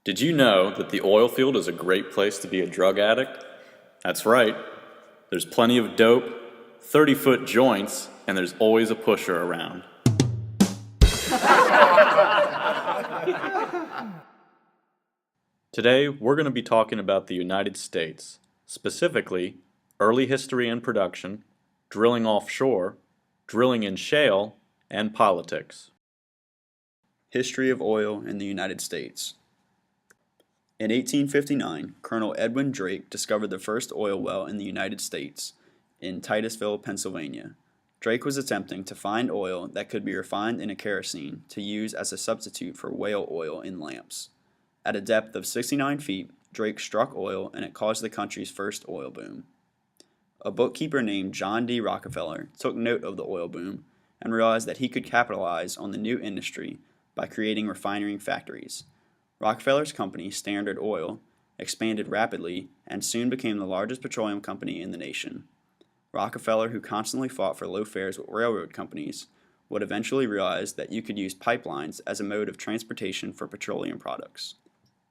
Did you know that the oil field is a great place to be a drug addict? That's right. There's plenty of dope, 30-foot joints, and there's always a pusher around. Today, we're going to be talking about the United States, specifically early history and production, drilling offshore, drilling in shale, and politics. History of oil in the United States. In 1859, Colonel Edwin Drake discovered the first oil well in the United States in Titusville, Pennsylvania. Drake was attempting to find oil that could be refined into kerosene to use as a substitute for whale oil in lamps. At a depth of 69 feet, Drake struck oil and it caused the country's first oil boom. A bookkeeper named John D. Rockefeller took note of the oil boom and realized that he could capitalize on the new industry by creating refinery factories. Rockefeller's company, Standard Oil, expanded rapidly and soon became the largest petroleum company in the nation. Rockefeller, who constantly fought for low fares with railroad companies, would eventually realize that you could use pipelines as a mode of transportation for petroleum products.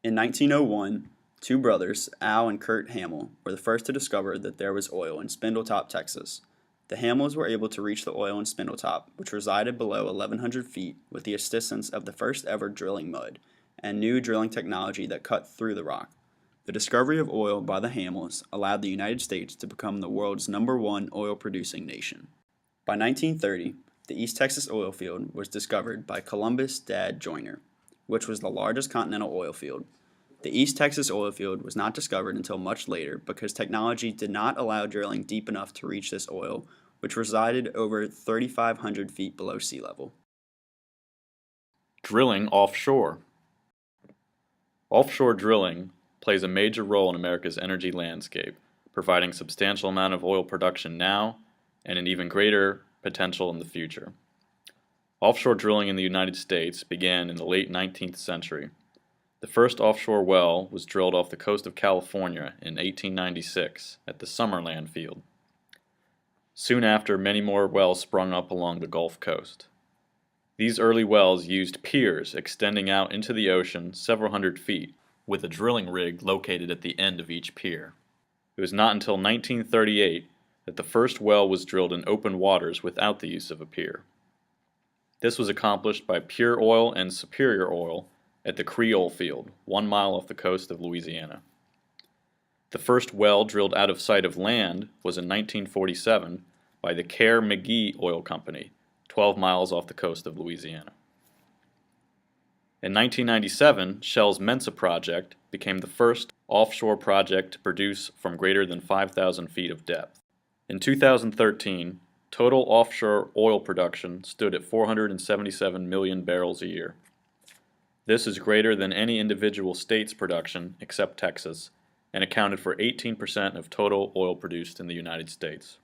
In 1901, two brothers, Al and Kurt Hamel, were the first to discover that there was oil in Spindletop, Texas. The Hamels were able to reach the oil in Spindletop, which resided below 1,100 feet, with the assistance of the first ever drilling mud and new drilling technology that cut through the rock. The discovery of oil by the Hamels allowed the United States to become the world's #1 oil-producing nation. By 1930, the East Texas oil field was discovered by Columbus' dad Joyner, which was the largest continental oil field. The East Texas oil field was not discovered until much later because technology did not allow drilling deep enough to reach this oil, which resided over 3,500 feet below sea level. Drilling offshore. Offshore drilling plays a major role in America's energy landscape, providing substantial amount of oil production now and an even greater potential in the future. Offshore drilling in the United States began in the late 19th century. The first offshore well was drilled off the coast of California in 1896 at the Summerland field. Soon after, many more wells sprung up along the Gulf Coast. These early wells used piers extending out into the ocean several hundred feet, with a drilling rig located at the end of each pier. It was not until 1938 that the first well was drilled in open waters without the use of a pier. This was accomplished by Pure Oil and Superior Oil at the Creole Field, 1 mile off the coast of Louisiana. The first well drilled out of sight of land was in 1947 by the Kerr-McGee Oil Company, 12 miles off the coast of Louisiana. In 1997, Shell's Mensa project became the first offshore project to produce from greater than 5,000 feet of depth. In 2013, total offshore oil production stood at 477 million barrels a year. This is greater than any individual state's production except Texas, and accounted for 18% of total oil produced in the United States.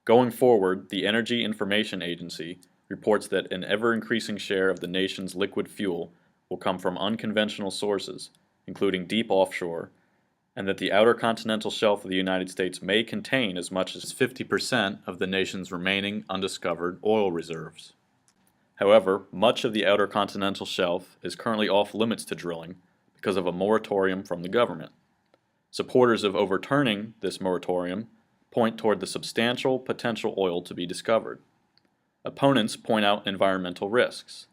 Going forward, the Energy Information Agency reports that an ever-increasing share of the nation's liquid fuel will come from unconventional sources, including deep offshore, and that the outer continental shelf of the United States may contain as much as 50% of the nation's remaining undiscovered oil reserves. However, much of the outer continental shelf is currently off limits to drilling because of a moratorium from the government. Supporters of overturning this moratorium point toward the substantial potential oil to be discovered. Opponents point out environmental risks.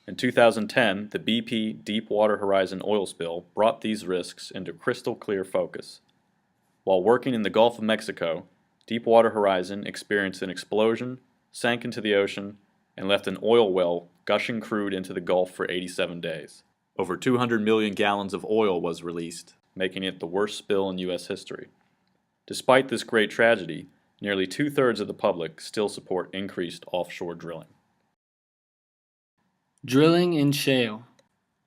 In 2010, the BP Deepwater Horizon oil spill brought these risks into crystal clear focus. While working in the Gulf of Mexico, Deepwater Horizon experienced an explosion, sank into the ocean, and left an oil well gushing crude into the Gulf for 87 days. Over 200 million gallons of oil was released, making it the worst spill in U.S. history. Despite this great tragedy, nearly 2/3 of the public still support increased offshore drilling. Drilling in shale.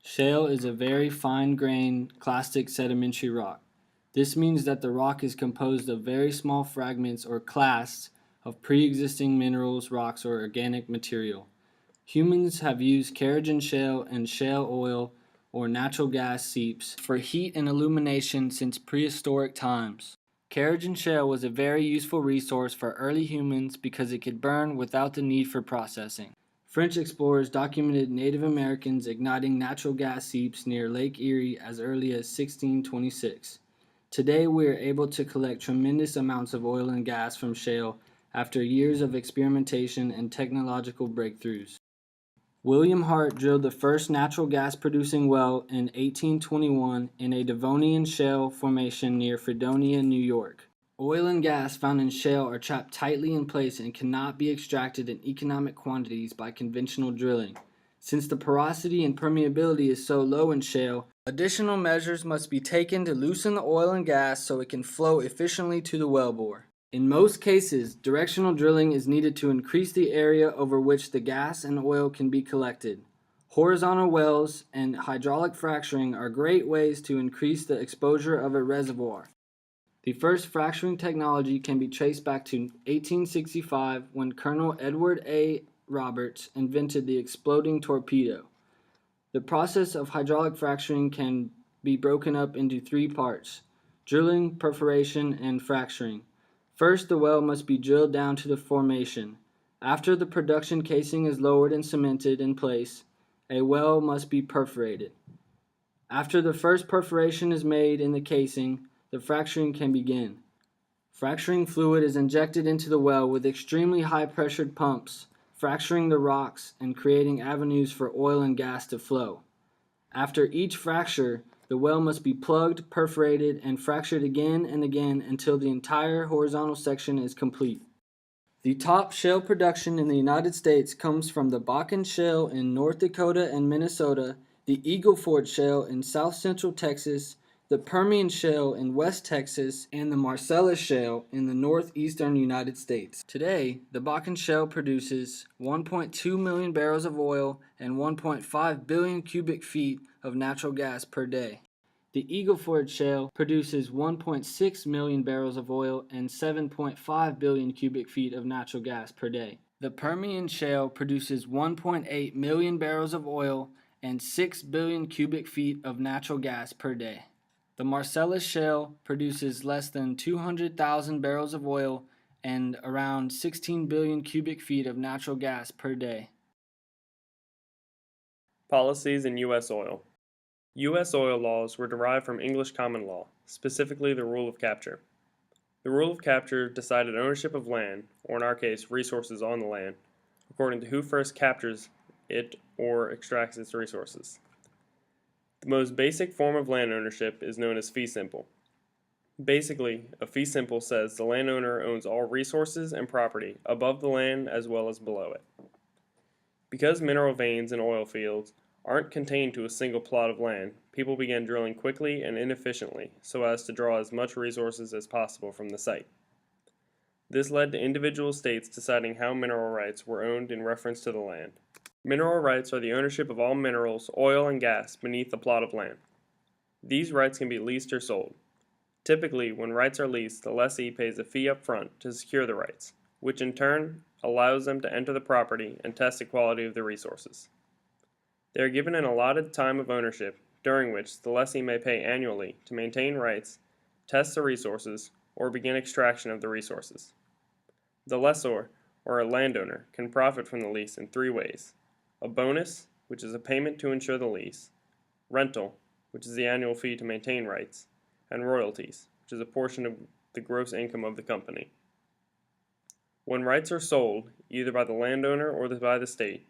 Shale is a very fine-grained clastic sedimentary rock. This means that the rock is composed of very small fragments or clasts of pre-existing minerals, rocks, or organic material. Humans have used Carrigan shale and shale oil or natural gas seeps for heat and illumination since prehistoric times. Carrigan shale was a very useful resource for early humans because it could burn without the need for processing. French explorers documented Native Americans igniting natural gas heaps near Lake Erie as early as 1626. Today, we are able to collect tremendous amounts of oil and gas from shale after years of experimentation and technological breakthroughs. William Hart drilled the first natural gas producing well in 1821 in a Devonian shale formation near Fredonia, New York. Oil and gas found in shale are trapped tightly in place and cannot be extracted in economic quantities by conventional drilling. Since the porosity and permeability is so low in shale, additional measures must be taken to loosen the oil and gas so it can flow efficiently to the wellbore. In most cases, directional drilling is needed to increase the area over which the gas and oil can be collected. Horizontal wells and hydraulic fracturing are great ways to increase the exposure of a reservoir. The first fracturing technology can be traced back to 1865 when Colonel Edward A. Roberts invented the exploding torpedo. The process of hydraulic fracturing can be broken up into three parts: drilling, perforation, and fracturing. First, the well must be drilled down to the formation. After the production casing is lowered and cemented in place, a well must be perforated. After the first perforation is made in the casing, the fracturing can begin. Fracturing fluid is injected into the well with extremely high-pressured pumps, fracturing the rocks and creating avenues for oil and gas to flow. After each fracture, the well must be plugged, perforated, and fractured again and again until the entire horizontal section is complete. The top shale production in the United States comes from the Bakken Shale in North Dakota and Minnesota, the Eagle Ford Shale in south-central Texas, the Permian Shale in West Texas, and the Marcellus Shale in the northeastern United States. Today, the Bakken Shale produces 1.2 million barrels of oil and 1.5 billion cubic feet of natural gas per day. The Eagle Ford Shale produces 1.6 million barrels of oil and 7.5 billion cubic feet of natural gas per day. The Permian Shale produces 1.8 million barrels of oil and 6 billion cubic feet of natural gas per day. The Marcellus Shale produces less than 200,000 barrels of oil and around 16 billion cubic feet of natural gas per day. Policies in U.S. oil. U.S. oil laws were derived from English common law, specifically the rule of capture. The rule of capture decided ownership of land, or in our case, resources on the land, according to who first captures it or extracts its resources. The most basic form of land ownership is known as fee simple. Basically, a fee simple says the landowner owns all resources and property above the land as well as below it. Because mineral veins in oil fields aren't contained to a single plot of land, people began drilling quickly and inefficiently so as to draw as much resources as possible from the site. This led to individual states deciding how mineral rights were owned in reference to the land. Mineral rights are the ownership of all minerals, oil, and gas beneath a plot of land. These rights can be leased or sold. Typically, when rights are leased, the lessee pays a fee up front to secure the rights, which in turn allows them to enter the property and test the quality of the resources. They are given an allotted time of ownership, during which the lessee may pay annually to maintain rights, test the resources, or begin extraction of the resources. The lessor, or a landowner, can profit from the lease in three ways: a bonus, which is a payment to insure the lease; rental, which is the annual fee to maintain rights; and royalties, which is a portion of the gross income of the company. When rights are sold, either by the landowner or by the state,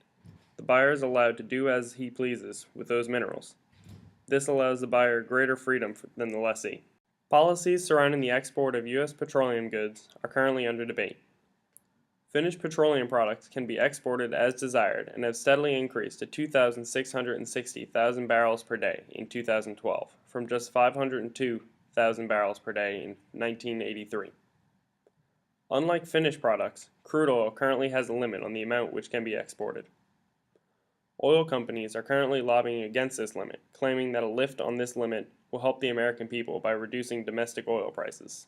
the buyer is allowed to do as he pleases with those minerals. This allows the buyer greater freedom than the lessee. Policies surrounding the export of U.S. petroleum goods are currently under debate. Finished petroleum products can be exported as desired and have steadily increased to 2,660,000 barrels per day in 2012, from just 502,000 barrels per day in 1983. Unlike finished products, crude oil currently has a limit on the amount which can be exported. Oil companies are currently lobbying against this limit, claiming that a lift on this limit will help the American people by reducing domestic oil prices.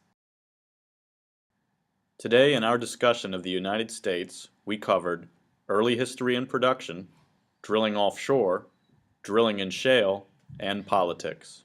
Today, in our discussion of the United States, we covered early history and production, drilling offshore, drilling in shale, and politics.